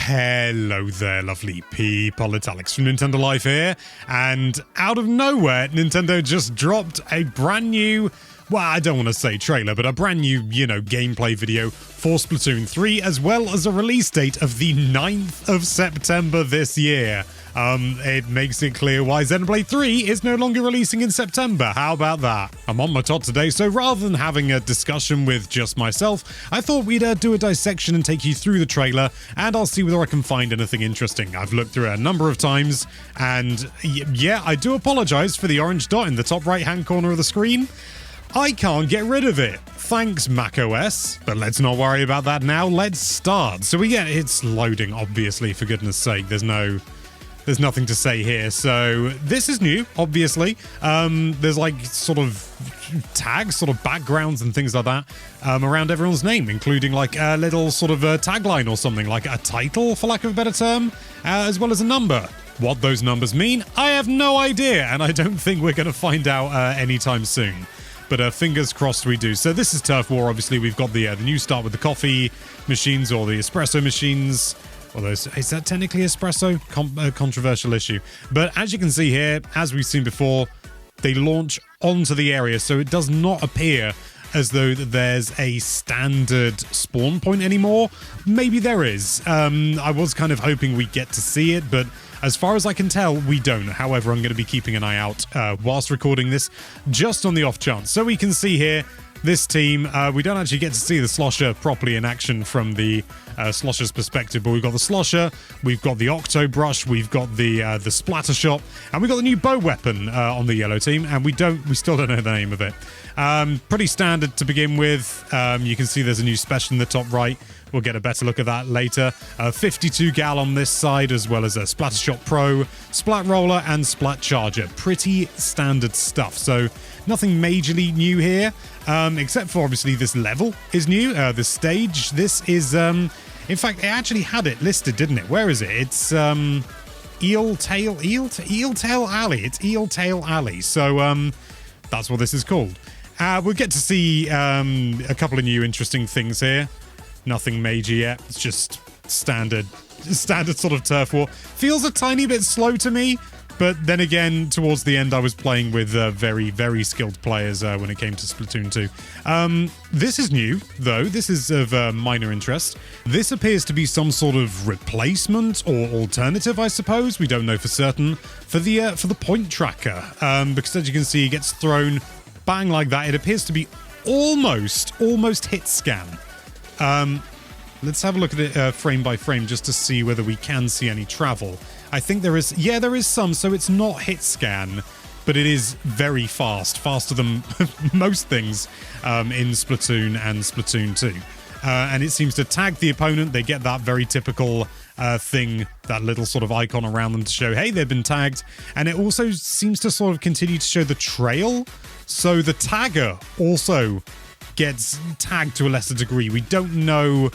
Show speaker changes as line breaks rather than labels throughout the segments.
Hello there, lovely people. It's Alex from Nintendo Life here, and out of nowhere, Nintendo just dropped a brand new, well, I don't want to say trailer, but a brand new, gameplay video for Splatoon 3, as well as a release date of the 9th of September this year. It makes it clear why Xenoblade 3 is no longer releasing in September. How about that? I'm on my tot today, so rather than having a discussion with just myself, I thought we'd do a dissection and take you through the trailer, and I'll see whether I can find anything interesting. I've looked through it a number of times, and yeah, I do apologize for the orange dot in the top right-hand corner of the screen. I can't get rid of it. Thanks, macOS. But let's not worry about that now. Let's start. So it's loading, obviously, for goodness sake. There's nothing to say here. So this is new, obviously. There's like sort of tags, sort of backgrounds and things like that around everyone's name, including like a little sort of a tagline or something, like a title, for lack of a better term, as well as a number. What those numbers mean, I have no idea, and I don't think we're going to find out anytime soon. But fingers crossed we do. So this is Turf War. Obviously, we've got the new start with the coffee machines or the espresso machines. Although, is that technically espresso? Controversial issue. But as you can see here, as we've seen before, they launch onto the area. So it does not appear as though there's a standard spawn point anymore. Maybe there is. I was kind of hoping we'd get to see it, but as far as I can tell, we don't. However, I'm going to be keeping an eye out whilst recording this, just on the off chance. So we can see here, this team, we don't actually get to see the Slosher properly in action from the Slosher's perspective, but we've got the Slosher, we've got the Octo Brush, we've got the Splatter Shot, and we've got the new bow weapon on the yellow team, and we still don't know the name of it. Pretty standard to begin with. You can see there's a new special in the top right. We'll get a better look at that later. 52 gal on this side, as well as a Splatter Shot Pro, Splat Roller, and Splat Charger. Pretty standard stuff. So nothing majorly new here, except for obviously this level is new. This stage, this is, in fact, it actually had it listed, didn't it? Where is it? It's Eel Tail Alley. It's Eel Tail Alley. So that's what this is called. We'll get to see a couple of new interesting things here. Nothing major yet. It's just standard sort of Turf War. Feels a tiny bit slow to me, but then again, towards the end, I was playing with very, very skilled players when it came to Splatoon 2. This is new, though. This is of minor interest. This appears to be some sort of replacement or alternative, I suppose. We don't know for certain, for the point tracker, because as you can see, it gets thrown bang like that. It appears to be almost hit scan. Let's have a look at it frame by frame just to see whether we can see any travel. I think there is, yeah, there is some, so it's not hit scan, but it is very fast, faster than most things in Splatoon and Splatoon 2. And it seems to tag the opponent. They get that very typical thing, that little sort of icon around them to show, hey, they've been tagged. And it also seems to sort of continue to show the trail. So the tagger also gets tagged to a lesser degree. We don't know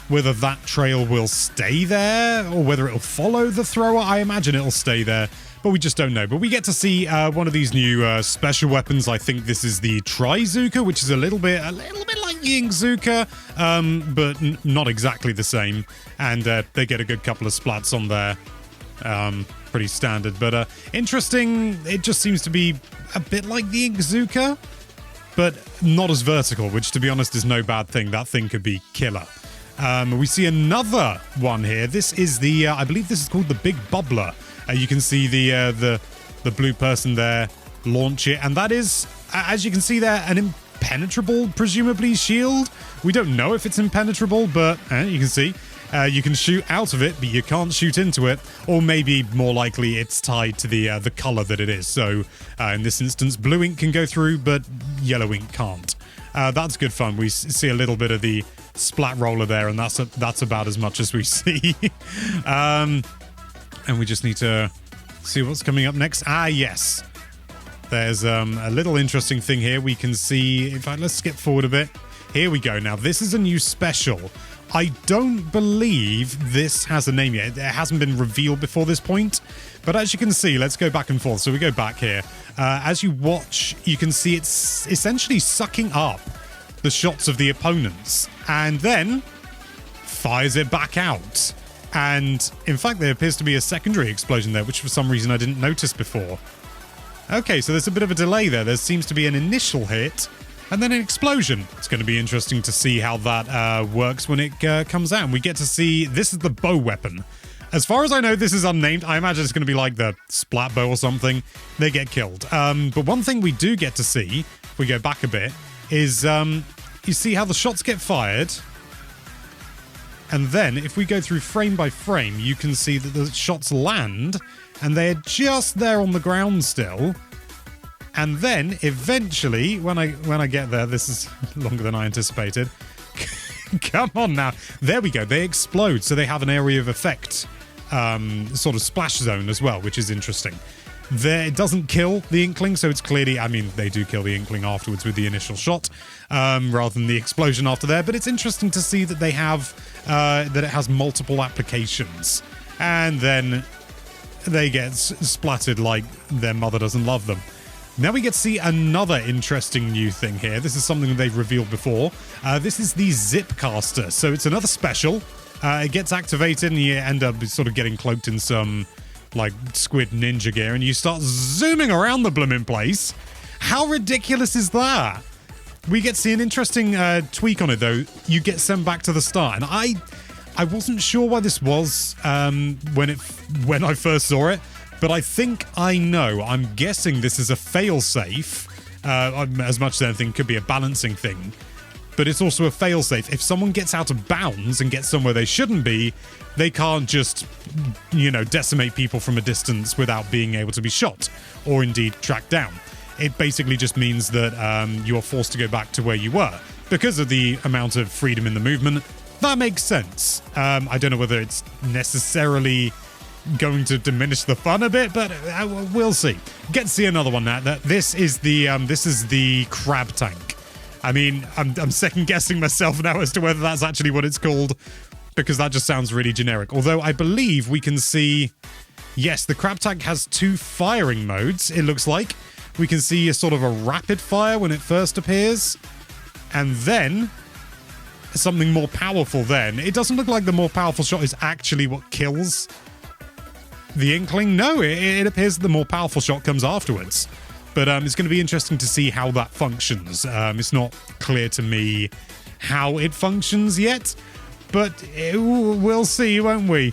whether that trail will stay there or whether it'll follow the thrower. I imagine it'll stay there, but we just don't know. But we get to see one of these new special weapons. I think this is the Trizooka, which is a little bit like the Inkzooka, but not exactly the same. And they get a good couple of splats on there. Pretty standard, but interesting. It just seems to be a bit like the Inkzooka, but not as vertical, which, to be honest, is no bad thing. That thing could be killer. We see another one here. This is the, I believe this is called the Big Bubbler. You can see the blue person there launch it, and that is, as you can see there, an impenetrable, presumably, shield. We don't know if it's impenetrable, but you can see. You can shoot out of it, but you can't shoot into it. Or maybe, more likely, it's tied to the color that it is. So, in this instance, blue ink can go through, but yellow ink can't. That's good fun. We see a little bit of the splat roller there, and that's about as much as we see. And we just need to see what's coming up next. Ah, yes. There's a little interesting thing here. We can see, in fact, let's skip forward a bit. Here we go. Now, this is a new special. I don't believe this has a name yet. It hasn't been revealed before this point. But as you can see, let's go back and forth. So we go back here. As you watch, you can see it's essentially sucking up the shots of the opponents and then fires it back out. And in fact, there appears to be a secondary explosion there, which for some reason I didn't notice before. Okay, so there's a bit of a delay there. There seems to be an initial hit and then an explosion. It's going to be interesting to see how that works when it comes out. And we get to see, this is the bow weapon. As far as I know, this is unnamed. I imagine it's going to be like the splat bow or something. They get killed. But one thing we do get to see, if we go back a bit, is you see how the shots get fired. And then if we go through frame by frame, you can see that the shots land and they're just there on the ground still. And then eventually, when I get there, this is longer than I anticipated. Come on now. There we go. They explode. So they have an area of effect sort of splash zone as well, which is interesting. It doesn't kill the Inkling, so it's clearly, I mean, they do kill the Inkling afterwards with the initial shot, rather than the explosion after there, but it's interesting to see that they have, that it has multiple applications, and then they get splattered like their mother doesn't love them. Now we get to see another interesting new thing here. This is something they've revealed before. This is the Zip Caster, so it's another special. It gets activated and you end up sort of getting cloaked in some like squid ninja gear and you start zooming around the blooming place. How ridiculous is that? We get to see an interesting tweak on it though. You get sent back to the start, and I wasn't sure why this was when I first saw it, but I think I know. I'm guessing this is a failsafe. As much as anything, could be a balancing thing. But it's also a failsafe. If someone gets out of bounds and gets somewhere they shouldn't be, they can't just, decimate people from a distance without being able to be shot or indeed tracked down. It basically just means that you're forced to go back to where you were because of the amount of freedom in the movement. That makes sense. I don't know whether it's necessarily going to diminish the fun a bit, but we'll see. Get to see another one now. This is the crab tank. I mean, I'm second guessing myself now as to whether that's actually what it's called, because that just sounds really generic. Although I believe we can see, yes, the crab tank has 2 firing modes, it looks like. We can see a sort of a rapid fire when it first appears, and then something more powerful then. It doesn't look like the more powerful shot is actually what kills the Inkling. No, it appears the more powerful shot comes afterwards. But it's going to be interesting to see how that functions. It's not clear to me how it functions yet, but we'll see, won't we?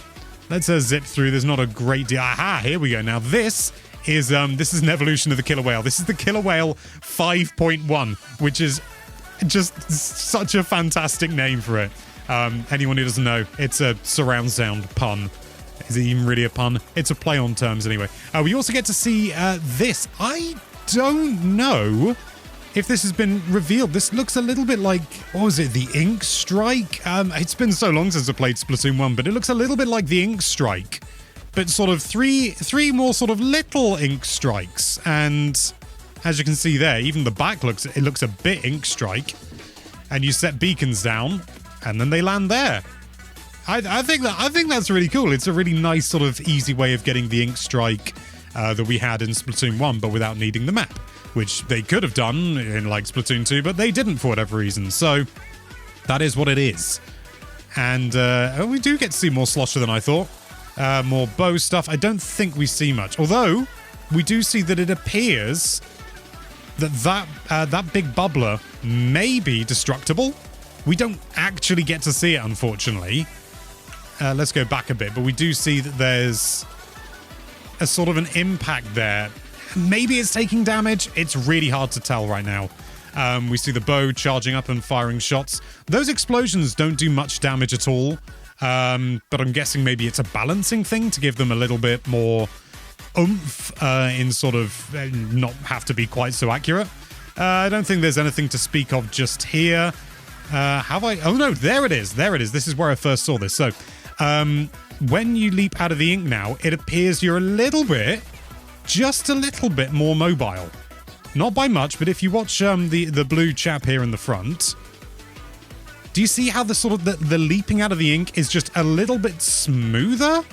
Let's zip through. There's not a great deal. Aha, here we go. Now this is an evolution of the killer whale. This is the killer whale 5.1, which is just such a fantastic name for it. Anyone who doesn't know, it's a surround sound pun. Is it even really a pun? It's a play on terms anyway. We also get to see this. I don't know if this has been revealed. This looks a little bit like, what was it, the Ink Strike? It's been so long since I played Splatoon 1, but it looks a little bit like the Ink Strike. But sort of three more sort of little Ink Strikes. And as you can see there, even the back looks a bit Ink Strike. And you set beacons down, and then they land there. I think that's really cool. It's a really nice sort of easy way of getting the Ink Strike that we had in Splatoon 1, but without needing the map, which they could have done in like Splatoon 2, but they didn't for whatever reason. So that is what it is. And we do get to see more Slosher than I thought. More bow stuff. I don't think we see much, although we do see that it appears that big bubbler may be destructible. We don't actually get to see it, unfortunately. Let's go back a bit, but we do see that there's a sort of an impact there. Maybe it's taking damage. It's really hard to tell right now. We see the bow charging up and firing shots. Those explosions don't do much damage at all, but I'm guessing maybe it's a balancing thing to give them a little bit more oomph in sort of not have to be quite so accurate. I don't think there's anything to speak of just here. Have I? Oh no, there it is. There it is. This is where I first saw this. So when you leap out of the ink now, it appears you're just a little bit more mobile. Not by much, but if you watch the blue chap here in the front, do you see how the sort of the leaping out of the ink is just a little bit smoother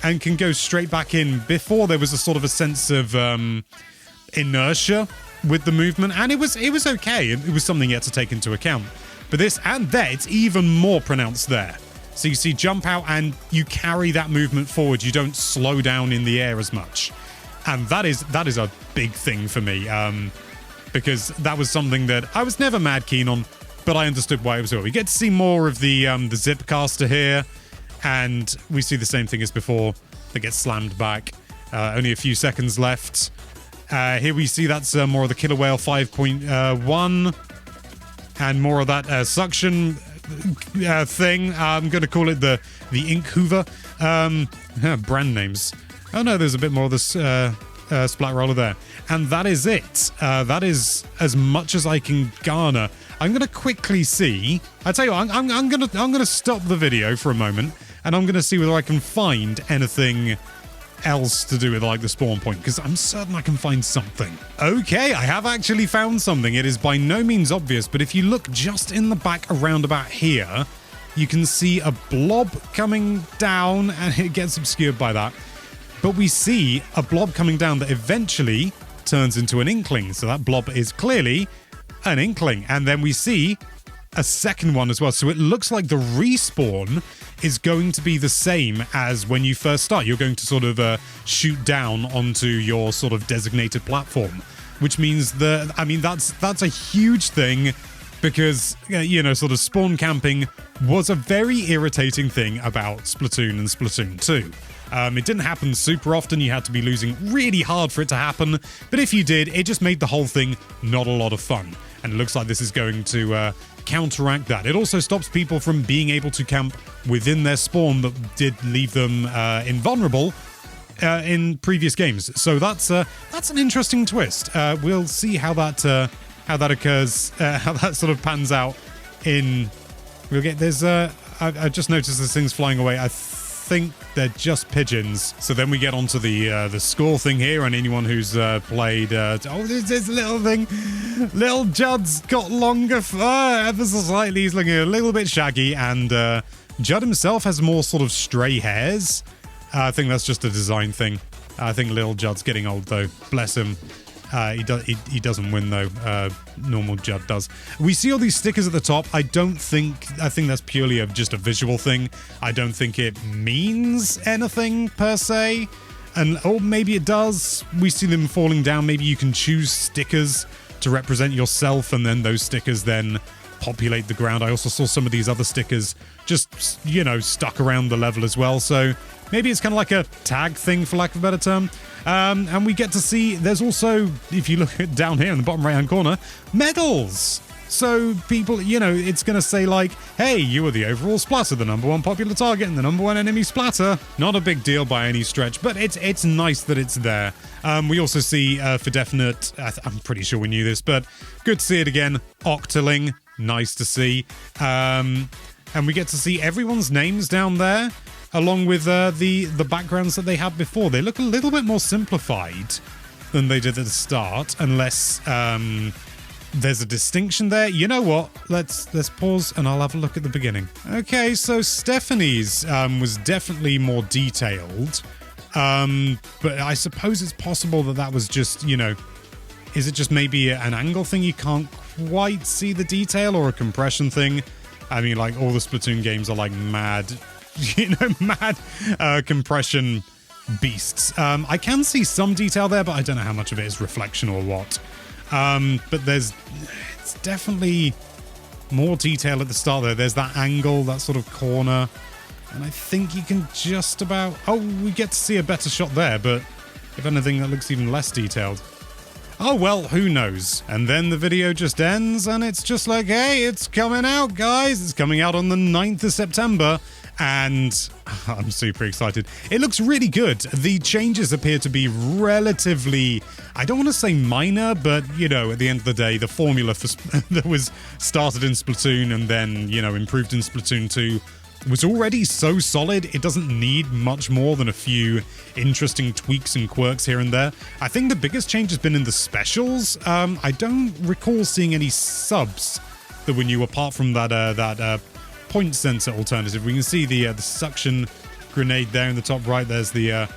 and can go straight back in? Before there was a sort of a sense of inertia with the movement, and it was okay. It was something you had to take into account. But this and there, it's even more pronounced there. So you see jump out and you carry that movement forward. You don't slow down in the air as much. And that is a big thing for me, because that was something that I was never mad keen on, but I understood why it was. We get to see more of the zip caster here, and we see the same thing as before. That gets slammed back. Only a few seconds left. Here we see that's more of the Killer Whale 5.1 and more of that suction thing. I'm going to call it the Ink Hoover. Brand names. Oh no, there's a bit more of this splat roller there. And that is it. That is as much as I can garner. I'm going to quickly see. I tell you what, I'm going to stop the video for a moment, and I'm going to see whether I can find anything else to do with like the spawn point, because I'm certain I can find something. Okay, I have actually found something. It is by no means obvious, but if you look just in the back around about here, you can see a blob coming down, and it gets obscured by that. But we see a blob coming down that eventually turns into an inkling. So that blob is clearly an inkling. And then we see a second one as well. So it looks like the respawn is going to be the same as when you first start. You're going to sort of shoot down onto your sort of designated platform, which means that, I mean, that's a huge thing, because, you know, sort of spawn camping was a very irritating thing about Splatoon and Splatoon 2. It didn't happen super often. You had to be losing really hard for it to happen. But if you did, it just made the whole thing not a lot of fun. And it looks like this is going to counteract that. It also stops people from being able to camp within their spawn that did leave them invulnerable in previous games. So that's an interesting twist. We'll see how that occurs, how that sort of pans out. We'll get there's I just noticed there's things flying away. I think they're just pigeons. So then we get onto the score thing here, and anyone who's played there's this little thing. Little Judd's got longer fur ever so slightly. He's looking a little bit shaggy, and Judd himself has more sort of stray hairs. I think that's just a design thing. I think little Judd's getting old though. Bless him. He doesn't win though. Normal Judd does. We see all these stickers at the top. I think that's purely just a visual thing. I don't think it means anything per se. Or maybe it does. We see them falling down. Maybe you can choose stickers to represent yourself, and then those stickers then populate the ground. I also saw some of these other stickers just, you know, stuck around the level as well. So maybe it's kind of like a tag thing, for lack of a better term. And we get to see, there's also, if you look at down here in the bottom right-hand corner, medals. So people, you know, it's going to say like, hey, you were the overall splatter, the #1 popular target, and the #1 enemy splatter. Not a big deal by any stretch, but it's nice that it's there. We also see, for definite, I'm pretty sure we knew this, but good to see it again, Octoling. Nice to see. And we get to see everyone's names down there, along with the backgrounds that they had before. They look a little bit more simplified than they did at the start, unless there's a distinction there. You know what? Let's pause and I'll have a look at the beginning. Okay, so Stephanie's was definitely more detailed, but I suppose it's possible that was just, you know, is it just maybe an angle thing? You can't quite see the detail, or a compression thing? I mean, like, all the Splatoon games are like mad, you know, mad compression beasts. I can see some detail there, but I don't know how much of it is reflection or what. But it's definitely more detail at the start there. There's that angle, that sort of corner, and I think you can just about... Oh, we get to see a better shot there, but if anything, that looks even less detailed. Oh, well, who knows? And then the video just ends, and it's just like, hey, it's coming out, guys. It's coming out on the 9th of September, and I'm super excited. It looks really good. The changes appear to be relatively, I don't want to say minor, but, you know, at the end of the day, the formula for that was started in Splatoon and then, you know, improved in Splatoon 2 was already so solid. It doesn't need much more than a few interesting tweaks and quirks here and there. I think the biggest change has been in the specials. I don't recall seeing any subs that were new apart from that point sensor alternative. We can see the suction grenade there in the top right. There's the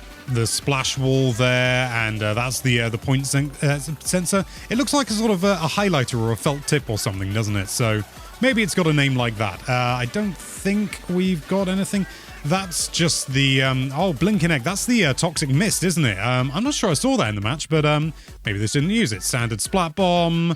splash wall there, and that's the point sensor. It looks like a sort of a highlighter or a felt tip or something, doesn't it? So Maybe it's got a name like that. I don't think we've got anything. That's just the, Blinking Egg. That's the Toxic Mist, isn't it? I'm not sure I saw that in the match, but maybe this didn't use it. Standard Splat Bomb.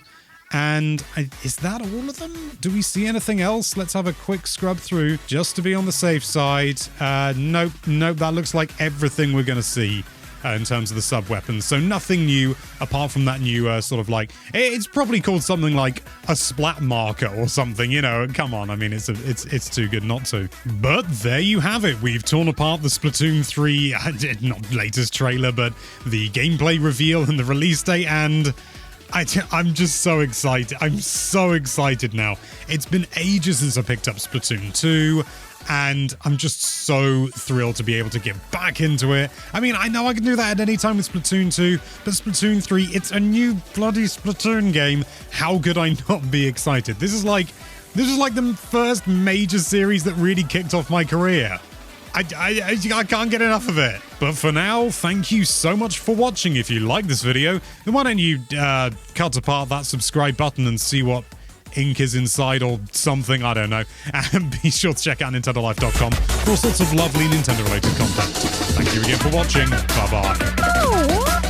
And is that all of them? Do we see anything else? Let's have a quick scrub through just to be on the safe side. Nope. That looks like everything we're going to see in terms of the sub-weapons. So nothing new apart from that new sort of like... It's probably called something like a splat marker or something, you know. Come on, I mean, it's too good not to. But there you have it. We've torn apart the Splatoon 3, not latest trailer, but the gameplay reveal and the release date, and... I'm just so excited. I'm so excited now. It's been ages since I picked up Splatoon 2, and I'm just so thrilled to be able to get back into it. I mean, I know I can do that at any time with Splatoon 2, but Splatoon 3, it's a new bloody Splatoon game. How could I not be excited? This is like the first major series that really kicked off my career. I can't get enough of it. But for now, thank you so much for watching. If you like this video, then why don't you cut apart that subscribe button and see what ink is inside or something, I don't know. And be sure to check out NintendoLife.com for all sorts of lovely Nintendo-related content. Thank you again for watching. Bye-bye.